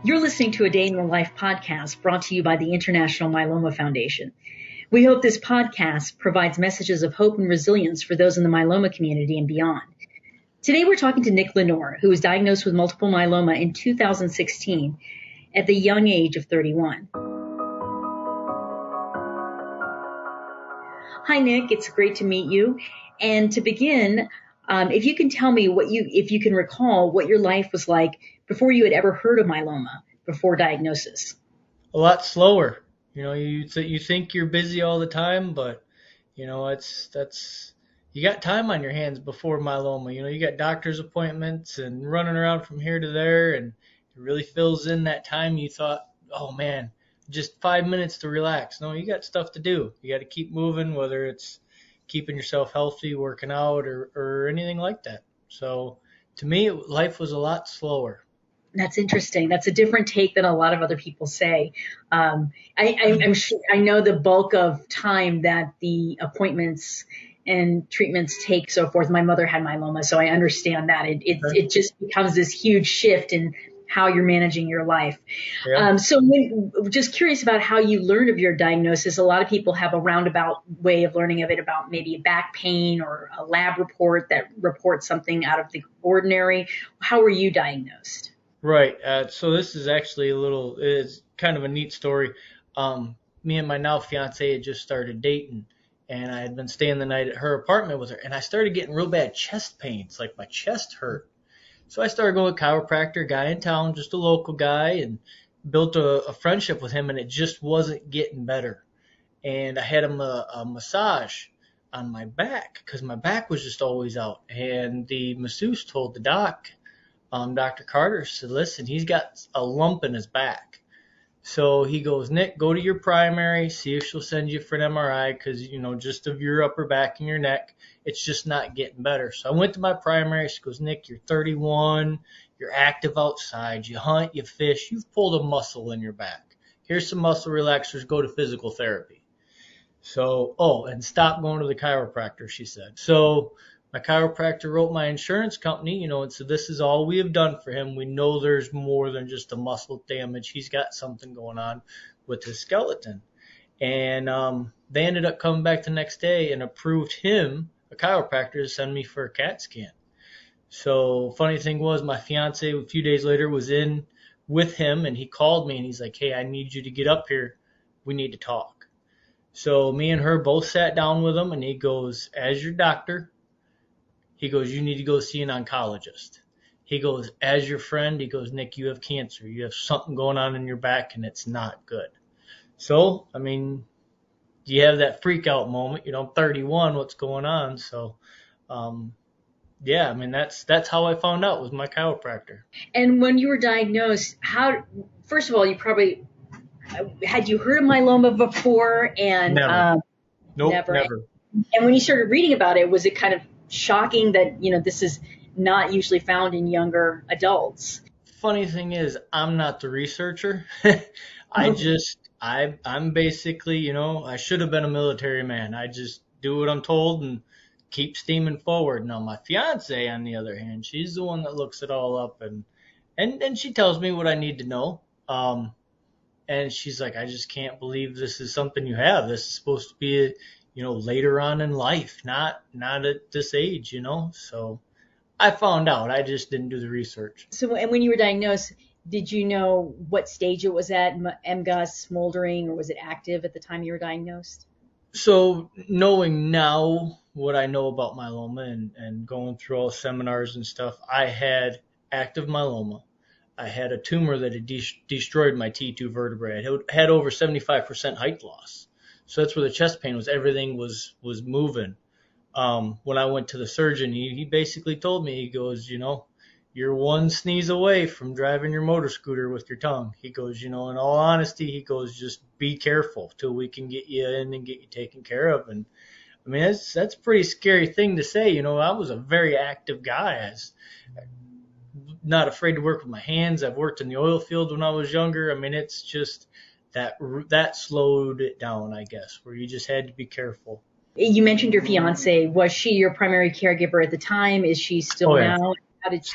You're listening to a Day in the Life podcast brought to you by the International Myeloma Foundation. We hope this podcast provides messages of hope and resilience for those in the myeloma community and beyond. Today we're talking to Nick Lenoir, who was diagnosed with multiple myeloma in 2016 at the young age of 31. Hi, Nick. It's great to meet you. And to begin, if you can tell me if you can recall what your life was like before you had ever heard of myeloma, before diagnosis. A lot slower. You think you're busy all the time, but you got time on your hands before myeloma. You got doctor's appointments and running around from here to there, and it really fills in that time you thought, oh man, just 5 minutes to relax. No, you got stuff to do. You got to keep moving, whether it's keeping yourself healthy, working out, or anything like that. So to me, life was a lot slower. That's interesting. That's a different take than a lot of other people say. I'm sure I know the bulk of time that the appointments and treatments take, so forth. My mother had myeloma, so I understand that it just becomes this huge shift in how you're managing your life. Yeah. Just curious about how you learned of your diagnosis. A lot of people have a roundabout way of learning of it, about maybe a back pain or a lab report that reports something out of the ordinary. How were you diagnosed? Right. So this is actually it's kind of a neat story. Me and my now fiance had just started dating, and I had been staying the night at her apartment with her, and I started getting real bad chest pains, like my chest hurt. So I started going to a chiropractor, guy in town, just a local guy, and built a friendship with him, and it just wasn't getting better. And I had him a massage on my back because my back was just always out. And the masseuse told the doc, Dr. Carter, said, listen, he's got a lump in his back. So he goes, Nick, go to your primary, see if she'll send you for an MRI because, just of your upper back and your neck, it's just not getting better. So I went to my primary. She goes, Nick, you're 31. You're active outside. You hunt, you fish. You've pulled a muscle in your back. Here's some muscle relaxers. Go to physical therapy. So, and stop going to the chiropractor, she said. So my chiropractor wrote my insurance company, and said, this is all we have done for him. We know there's more than just a muscle damage. He's got something going on with his skeleton. And they ended up coming back the next day and approved him, a chiropractor, to send me for a CAT scan. So funny thing was, my fiance a few days later was in with him, and he called me and he's like, hey, I need you to get up here. We need to talk. So me and her both sat down with him, and he goes, as your doctor, he goes, you need to go see an oncologist. He goes, as your friend, he goes, Nick, you have cancer. You have something going on in your back, and it's not good. So, you have that freak out moment, 31, what's going on? So, that's how I found out, was my chiropractor. And when you were diagnosed, first of all, had you heard of myeloma before? And Never. Nope, never. never. And when you started reading about it, was it kind of shocking that, this is not usually found in younger adults? Funny thing is, I'm not the researcher. I'm basically, I should have been a military man. I just do what I'm told and keep steaming forward. Now, my fiance, on the other hand, she's the one that looks it all up and she tells me what I need to know. And she's like, I just can't believe this is something you have. This is supposed to be, later on in life, not at this age, So I found out. I just didn't do the research. So, and when you were diagnosed, did you know what stage it was at, MGUS, smoldering, or was it active at the time you were diagnosed? So knowing now what I know about myeloma and going through all the seminars and stuff, I had active myeloma. I had a tumor that had destroyed my T2 vertebrae. I had over 75% height loss. So that's where the chest pain was. Everything was moving. When I went to the surgeon, he basically told me, he goes, you're one sneeze away from driving your motor scooter with your tongue. He goes, in all honesty, he goes, just be careful till we can get you in and get you taken care of. And that's a pretty scary thing to say. I was a very active guy. I was not afraid to work with my hands. I've worked in the oil field when I was younger. It's just that slowed it down, I guess, where you just had to be careful. You mentioned your fiance. Was she your primary caregiver at the time? Is she still now? How did she?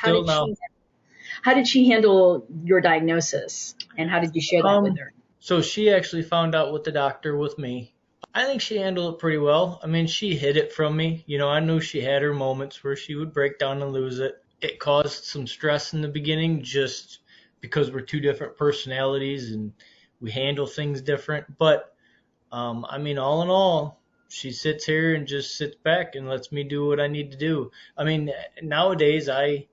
How did she handle your diagnosis, and how did you share that with her? So she actually found out with the doctor with me. I think she handled it pretty well. I mean, she hid it from me. I knew she had her moments where she would break down and lose it. It caused some stress in the beginning just because we're two different personalities and we handle things different. But, I mean, all in all, she sits here and just sits back and lets me do what I need to do. I mean, nowadays I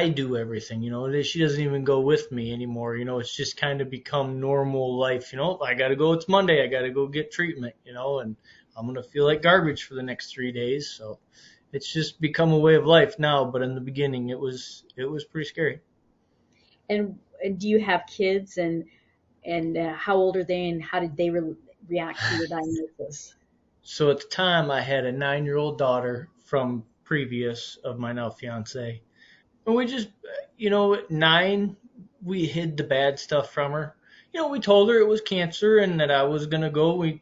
do everything, she doesn't even go with me anymore. It's just kind of become normal life. I got to go. It's Monday. I got to go get treatment, and I'm going to feel like garbage for the next 3 days. So it's just become a way of life now. But in the beginning, it was pretty scary. And do you have kids, and how old are they, and how did they react to your diagnosis? So at the time, I had a 9-year-old daughter from previous of my now fiance. And we just, at 9, we hid the bad stuff from her. We told her it was cancer and that I was going to go. We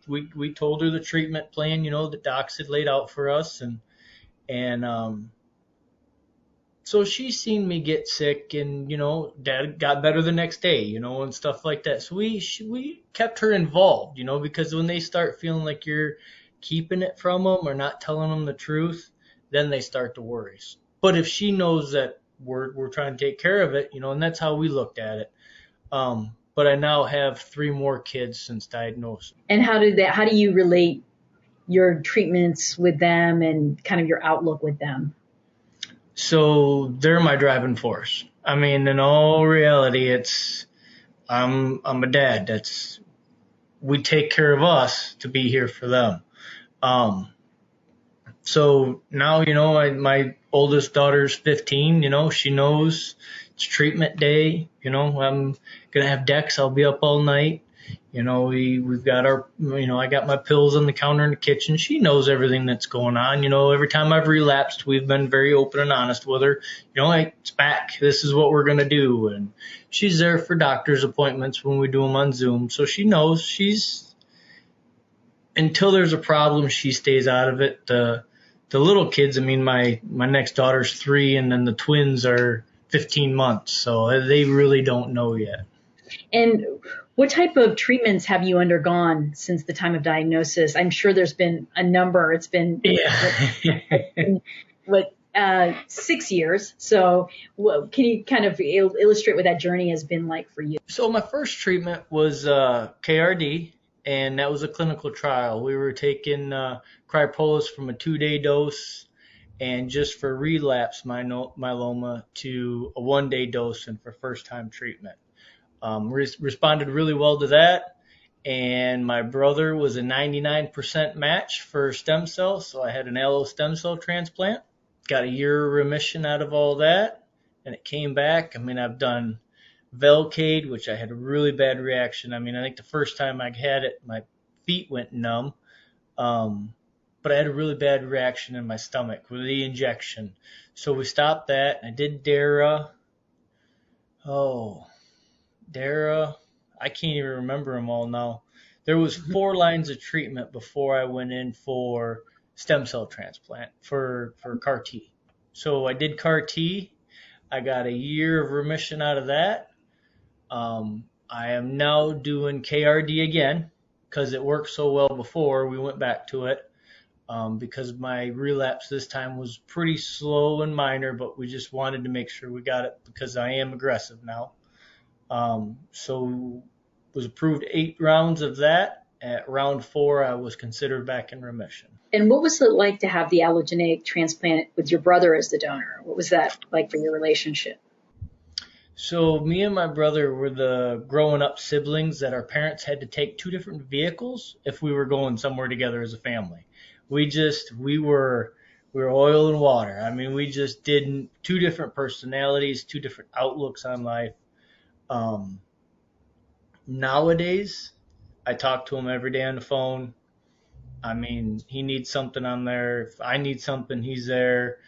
told her the treatment plan, the docs had laid out for us. And so she's seen me get sick and, Dad got better the next day, and stuff like that. So we kept her involved, because when they start feeling like you're keeping it from them or not telling them the truth, then they start to worry. But if she knows that we're trying to take care of it, and that's how we looked at it. But I now have 3 more kids since diagnosis. And how do you relate your treatments with them and kind of your outlook with them? So they're my driving force. I mean, in all reality, I'm a dad. We take care of us to be here for them. So now, my oldest daughter's 15, she knows it's treatment day. I'm going to have Dex. I'll be up all night. We've got I got my pills on the counter in the kitchen. She knows everything that's going on. Every time I've relapsed, we've been very open and honest with her. Hey, it's back. This is what we're going to do. And she's there for doctor's appointments when we do them on Zoom. So she knows until there's a problem, she stays out of it. The little kids, I mean, my next daughter's 3 and then the twins are 15 months. So they really don't know yet. And what type of treatments have you undergone since the time of diagnosis? I'm sure there's been a number. It's been 6 years. So can you kind of illustrate what that journey has been like for you? So my first treatment was KRD, and that was a clinical trial. We were taking Crypolus from a 2-day dose and just for relapse myeloma to a 1-day dose and for first-time treatment. Responded really well to that, and my brother was a 99% match for stem cells, so I had an allo stem cell transplant. Got a year remission out of all that, and it came back. I mean, I've done Velcade, which I had a really bad reaction. I mean, I think the first time I had it, my feet went numb, but I had a really bad reaction in my stomach with the injection. So we stopped that. I did Dara. I can't even remember them all now. There was 4 lines of treatment before I went in for stem cell transplant for CAR T. So I did CAR T. I got a year of remission out of that. I am now doing KRD again because it worked so well before. We went back to it because my relapse this time was pretty slow and minor, but we just wanted to make sure we got it because I am aggressive now. So was approved 8 rounds of that. At round 4, I was considered back in remission. And what was it like to have the allogeneic transplant with your brother as the donor? What was that like for your relationship? So me and my brother were the growing up siblings that our parents had to take 2 different vehicles if we were going somewhere together as a family. We were oil and water. I mean, we just did 2 different personalities, 2 different outlooks on life. Nowadays, I talk to him every day on the phone. I mean, he needs something on there. If I need something, he's there.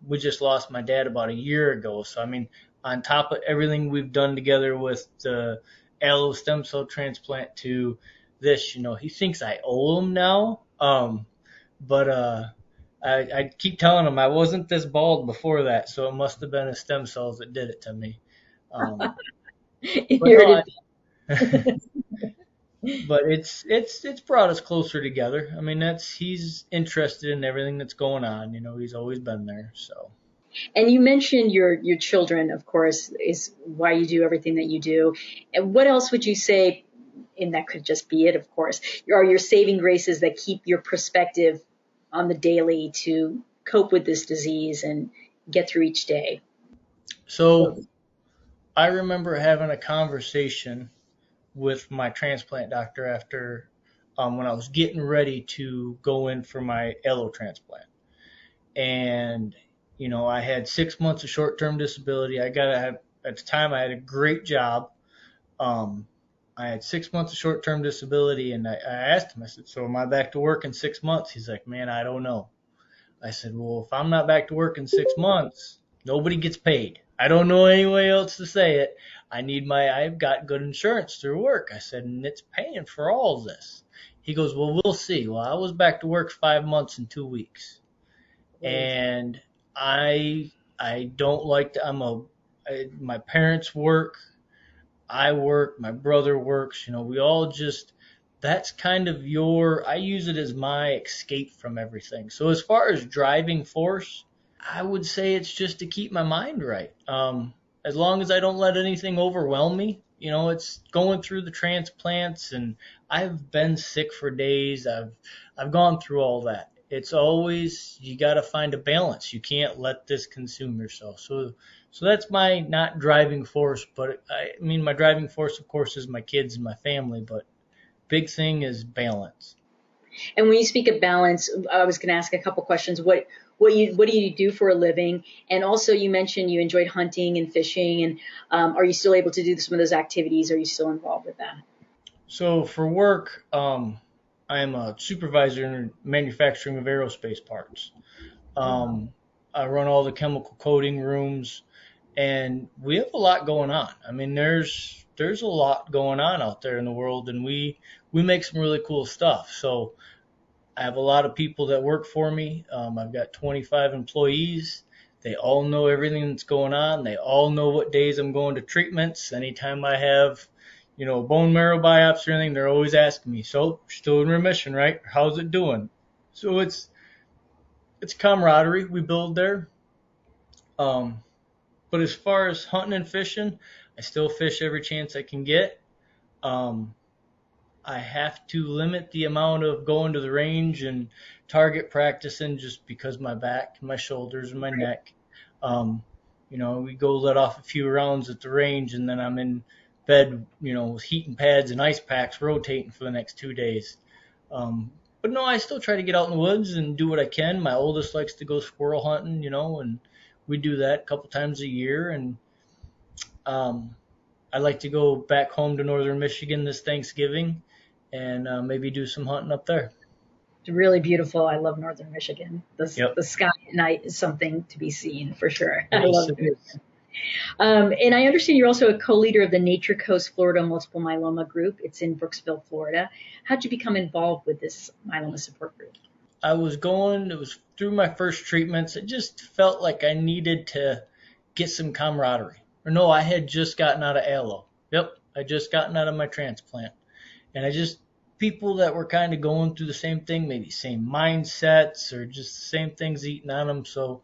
We just lost my dad about a year ago. So, I mean, on top of everything we've done together with the allo stem cell transplant to this, he thinks I owe him now. But I keep telling him I wasn't this bald before that, so it must have been his stem cells that did it to me. But Here no, it but it's brought us closer together. I mean, he's interested in everything that's going on. He's always been there. So And you mentioned your children, of course, is why you do everything that you do. And what else would you say, and that could just be it, of course, are your saving graces that keep your perspective on the daily to cope with this disease and get through each day? so I remember having a conversation with my transplant doctor after when I was getting ready to go in for my allo transplant. And I had 6 months of short-term disability. At the time I had a great job. Um, I had 6 months of short-term disability, and I asked him. I said, "So am I back to work in 6 months?" He's like, "Man, I don't know." I said, "Well, if I'm not back to work in 6 months, nobody gets paid. I don't know any way else to say it. I've got good insurance through work." I said, "And it's paying for all of this." He goes, "Well, we'll see." Well, I was back to work 5 months and 2 weeks. And I don't like to, my parents work, I work, my brother works, we all just, that's kind of I use it as my escape from everything. So as far as driving force, I would say it's just to keep my mind right. As long as I don't let anything overwhelm me, it's going through the transplants, and I've been sick for days. I've gone through all that. It's always, you got to find a balance. You can't let this consume yourself. So that's my not driving force, but I mean, my driving force, of course, is my kids and my family, but big thing is balance. And when you speak of balance, I was going to ask a couple questions. What do you do for a living? And also, you mentioned you enjoyed hunting and fishing. And are you still able to do some of those activities? Are you still involved with that? So for work, I am a supervisor in manufacturing of aerospace parts. Um, I run all the chemical coating rooms, and we have a lot going on. I mean, there's a lot going on out there in the world, and we make some really cool stuff. So I have a lot of people that work for me. I've got 25 employees. They all know everything that's going on. They all know what days I'm going to treatments. Anytime I have, bone marrow biopsy or anything, they're always asking me, "So, still in remission, right? How's it doing?" So it's camaraderie we build there. Um, but as far as hunting and fishing, I still fish every chance I can get. Um, I have to limit the amount of going to the range and target practicing just because my back, my shoulders, and my neck. Um, we go let off a few rounds at the range, and then I'm in bed, with heating pads and ice packs rotating for the next 2 days. But no, I still try to get out in the woods and do what I can. My oldest likes to go squirrel hunting, and we do that a couple times a year. And um, I like to go back home to northern Michigan this Thanksgiving and maybe do some hunting up there. It's really beautiful. I love Northern Michigan. Yep. The sky at night is something to be seen for sure. I Yes, love it it. is. And I understand you're also a co-leader of the Nature Coast Florida Multiple Myeloma Group. It's in Brooksville, Florida. How'd you become involved with this myeloma support group? It was through my first treatments. It just felt like I needed to get some camaraderie. Or no, I had just gotten out of allo. Yep, I just gotten out of my transplant. And people that were kind of going through the same thing, maybe same mindsets or just the same things eating on them. So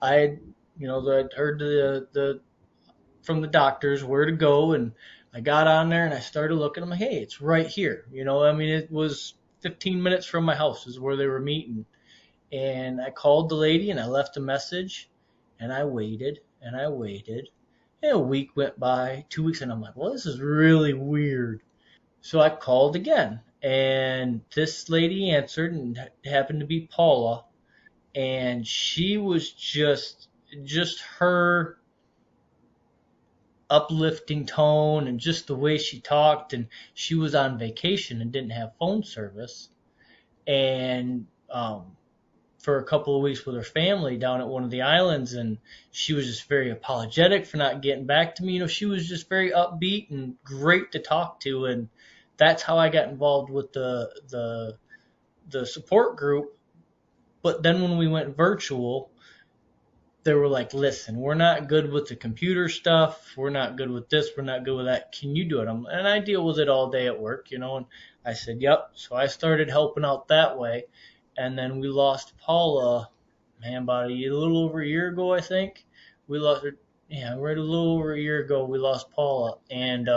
I had, I'd heard from the doctors where to go, and I got on there and I started looking. I'm like, hey, it's right here. I mean, it was 15 minutes from my house is where they were meeting. And I called the lady and I left a message, and I waited and I waited. And a week went by, 2 weeks, and I'm like, well, this is really weird. So I called again, and this lady answered, and it happened to be Paula. And she was just her uplifting tone and just the way she talked. And she was on vacation and didn't have phone service. And for a couple of weeks with her family down at one of the islands, and she was just very apologetic for not getting back to me. She was just very upbeat and great to talk to, and that's how I got involved with the support group. But then when we went virtual, they were like, listen, we're not good with the computer stuff. We're not good with this. We're not good with that. Can you do it? And I deal with it all day at work, and I said, yep. So I started helping out that way. And then we lost Paula, man, about a little over a year ago, I think. We lost her. Yeah, right a little over a year ago, we lost Paula. And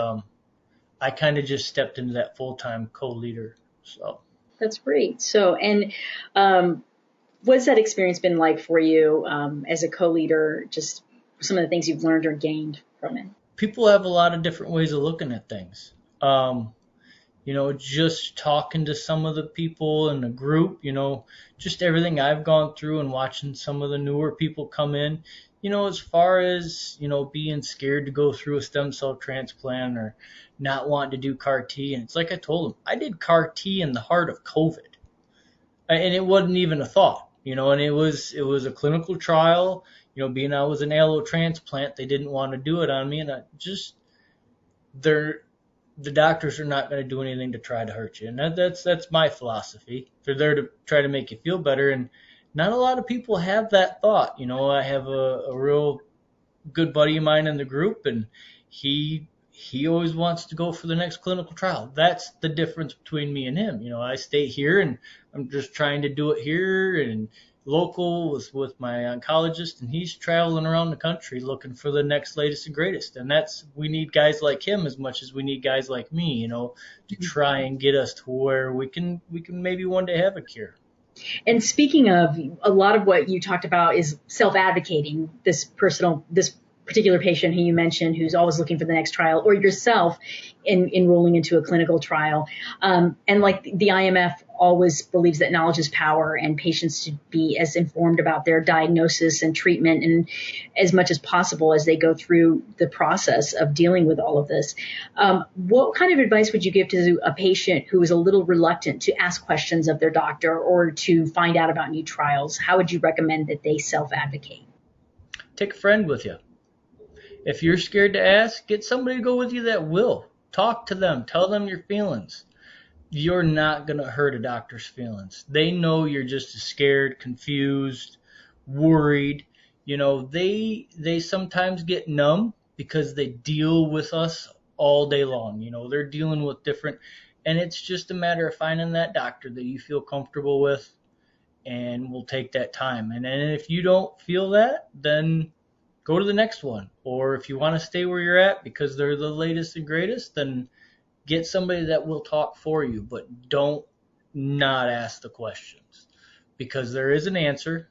I kind of just stepped into that full-time co-leader. So That's great. So, and what's that experience been like for you as a co-leader? Just some of the things you've learned or gained from it. People have a lot of different ways of looking at things. Just talking to some of the people in the group, just everything I've gone through and watching some of the newer people come in, as far as, being scared to go through a stem cell transplant or not wanting to do CAR T. And it's like I told them, I did CAR T in the heart of COVID. And it wasn't even a thought, and it was a clinical trial, being I was an allo transplant, they didn't want to do it on me. And the doctors are not going to do anything to try to hurt you. And that's my philosophy. They're there to try to make you feel better. And not a lot of people have that thought. I have a real good buddy of mine in the group, and he always wants to go for the next clinical trial. That's the difference between me and him. I stay here and I'm just trying to do it here and local with my oncologist, and he's traveling around the country looking for the next latest and greatest. And we need guys like him as much as we need guys like me, to try and get us to where we can maybe one day have a cure. And speaking of, a lot of what you talked about is self-advocating, this particular patient who you mentioned who's always looking for the next trial, or yourself enrolling into a clinical trial. And like the IMF always believes that knowledge is power, and patients should be as informed about their diagnosis and treatment and as much as possible as they go through the process of dealing with all of this. What kind of advice would you give to a patient who is a little reluctant to ask questions of their doctor or to find out about new trials? How would you recommend that they self-advocate? Take a friend with you. If you're scared to ask, get somebody to go with you that will. Talk to them. Tell them your feelings. You're not going to hurt a doctor's feelings. They know you're just scared, confused, worried. They sometimes get numb because they deal with us all day long. They're dealing with different, and it's just a matter of finding that doctor that you feel comfortable with, and we'll take that time. And then if you don't feel that, then go to the next one. Or if you want to stay where you're at because they're the latest and greatest, then get somebody that will talk for you. But don't not ask the questions, because there is an answer.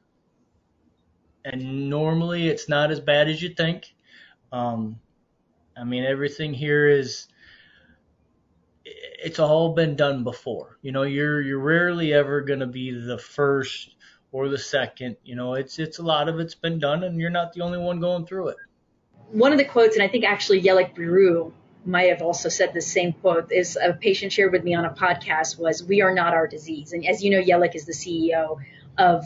And normally it's not as bad as you think. Everything here it's all been done before. You're rarely ever going to be the first or the second. It's a lot of it's been done, and you're not the only one going through it. One of the quotes, and I think actually Yelek Biru might have also said the same quote, is a patient shared with me on a podcast, was, "We are not our disease." And as you know, Yelek is the CEO of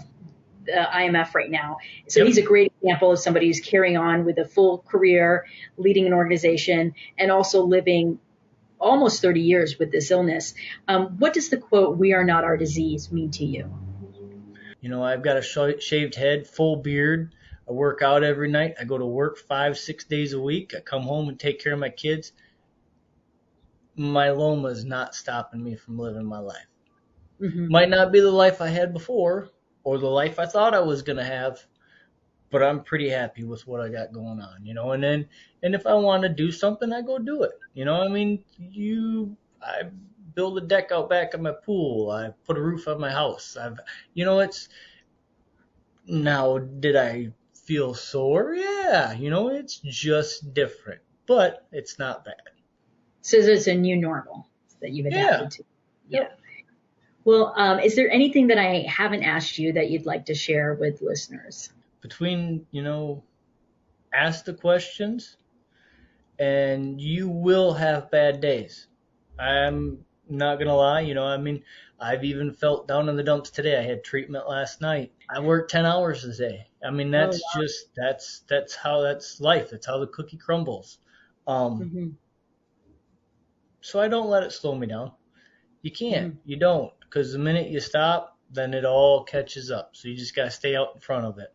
the IMF right now. So Yep. He's a great example of somebody who's carrying on with a full career, leading an organization, and also living almost 30 years with this illness. What does the quote, "We are not our disease," mean to you? I've got a shaved head, full beard. I work out every night. I go to work 5-6 days a week. I come home and take care of my kids. Myeloma is not stopping me from living my life. Mm-hmm. Might not be the life I had before or the life I thought I was going to have, but I'm pretty happy with what I got going on, and if I want to do something, I go do it. I build a deck out back of my pool. I put a roof on my house. Now, did I feel sore? Yeah, it's just different, but it's not bad. So it's a new normal that you've adapted to. Yeah. Well, is there anything that I haven't asked you that you'd like to share with listeners? Between, ask the questions, and you will have bad days. I'm not going to lie. I've even felt down in the dumps today. I had treatment last night. I worked 10 hours a day. That's life. That's how the cookie crumbles. So I don't let it slow me down. You can't. Mm-hmm. You don't. Because the minute you stop, then it all catches up. So you just got to stay out in front of it.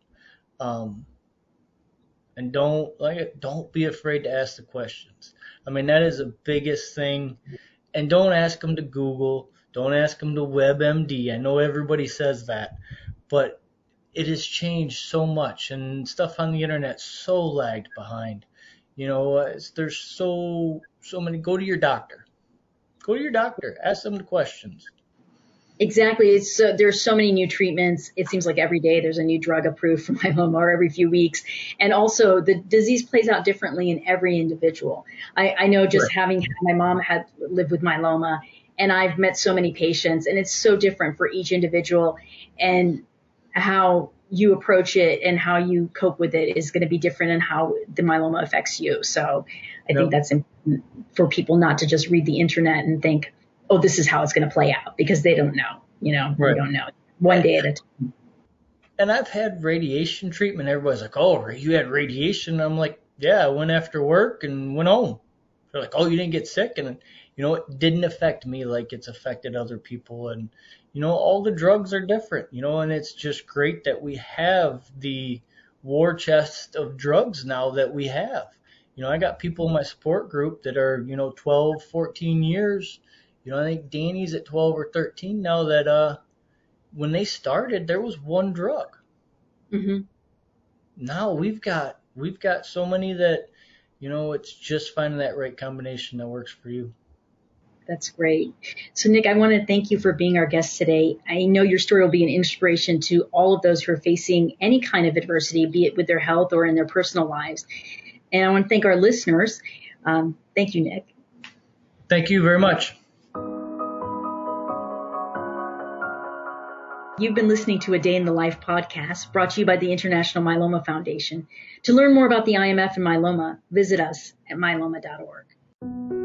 And don't be afraid to ask the questions. I mean, that is the biggest thing. And don't ask them to Google. Don't ask them to WebMD. I know everybody says that, but it has changed so much, and stuff on the internet so lagged behind. There's so many. Go to your doctor. Go to your doctor. Ask them the questions. Exactly. There's so many new treatments. It seems like every day there's a new drug approved for myeloma, or every few weeks. And also the disease plays out differently in every individual. I know just having my mom had lived with myeloma, and I've met so many patients, and it's so different for each individual, and how you approach it and how you cope with it is going to be different, and how the myeloma affects you. So I think that's important for people not to just read the internet and think, oh, this is how it's going to play out, because they don't know, they don't know. One day at a time. And I've had radiation treatment. Everybody's like, oh, you had radiation? I'm like, yeah, I went after work and went home. They're like, oh, you didn't get sick? And, it didn't affect me like it's affected other people. And, all the drugs are different, and it's just great that we have the war chest of drugs now that we have. I got people in my support group that are, 12, 14 years. I think Danny's at 12 or 13 now. That when they started, there was one drug. Mm-hmm. Now we've got so many that, it's just finding that right combination that works for you. That's great. So, Nick, I want to thank you for being our guest today. I know your story will be an inspiration to all of those who are facing any kind of adversity, be it with their health or in their personal lives. And I want to thank our listeners. Thank you, Nick. Thank you very much. You've been listening to A Day in the Life podcast, brought to you by the International Myeloma Foundation. To learn more about the IMF and myeloma, visit us at myeloma.org.